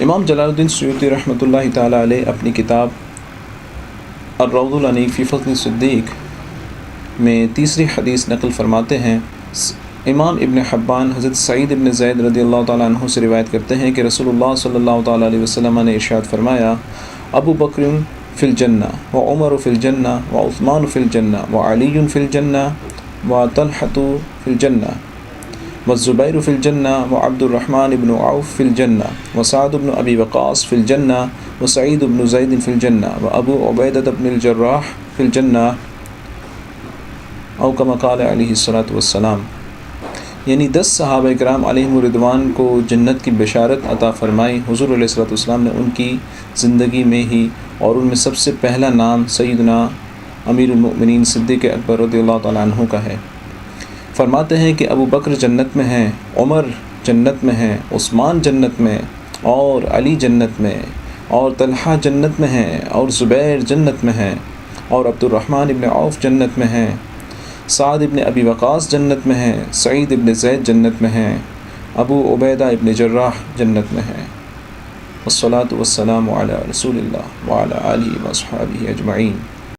امام جلال الدین سیوطی رحمۃ اللہ تعالیٰ علیہ اپنی کتاب الروض الانیف فی فضل صدیق میں تیسری حدیث نقل فرماتے ہیں۔ امام ابن حبان حضرت سعید ابن زید رضی اللہ تعالیٰ عنہ سے روایت کرتے ہیں کہ رسول اللہ صلی اللہ تعالیٰ علیہ وسلم نے ارشاد فرمایا، ابو بکر فی الجنہ و عمر فی الجنہ و عثمان فی الجنہ و علی فی الجنہ و طلحۃ فی الجنہ و الزبیر فی الجنہ و عبد الرحمن بن عوف فی الجنہ و سعد بن ابی وقاص فی الجنہ و سعید بن زید فی الجنہ و ابو عبیدہ بن الجراح فی الجنہ او کما قال علیہ الصلاۃ والسلام۔ یعنی 10 صحابہ کرام علیہم الرضوان کو جنت کی بشارت عطا فرمائی۔ حضور علیہ الصلاۃ والسلام نے ان کی زندگی میں ہی، اور ان میں سب سے پہلا نام سیدنا امیر المؤمنین صدیق اکبر رضی اللہ تعالیٰ عنہ کا ہے۔ فرماتے ہیں کہ ابو بکر جنت میں ہیں، عمر جنت میں ہیں، عثمان جنت میں، اور علی جنت میں، اور طلحہ جنت میں ہیں، اور زبیر جنت میں ہیں، اور عبد الرحمن ابن عوف جنت میں ہیں، سعد ابن ابی وقاص جنت میں ہیں، سعید ابن زید جنت میں ہیں، ابو عبیدہ ابن جراح جنت میں ہیں۔ والصلاة والسلام علی رسول اللہ وعلی آلہ واصحابہ اجمعین۔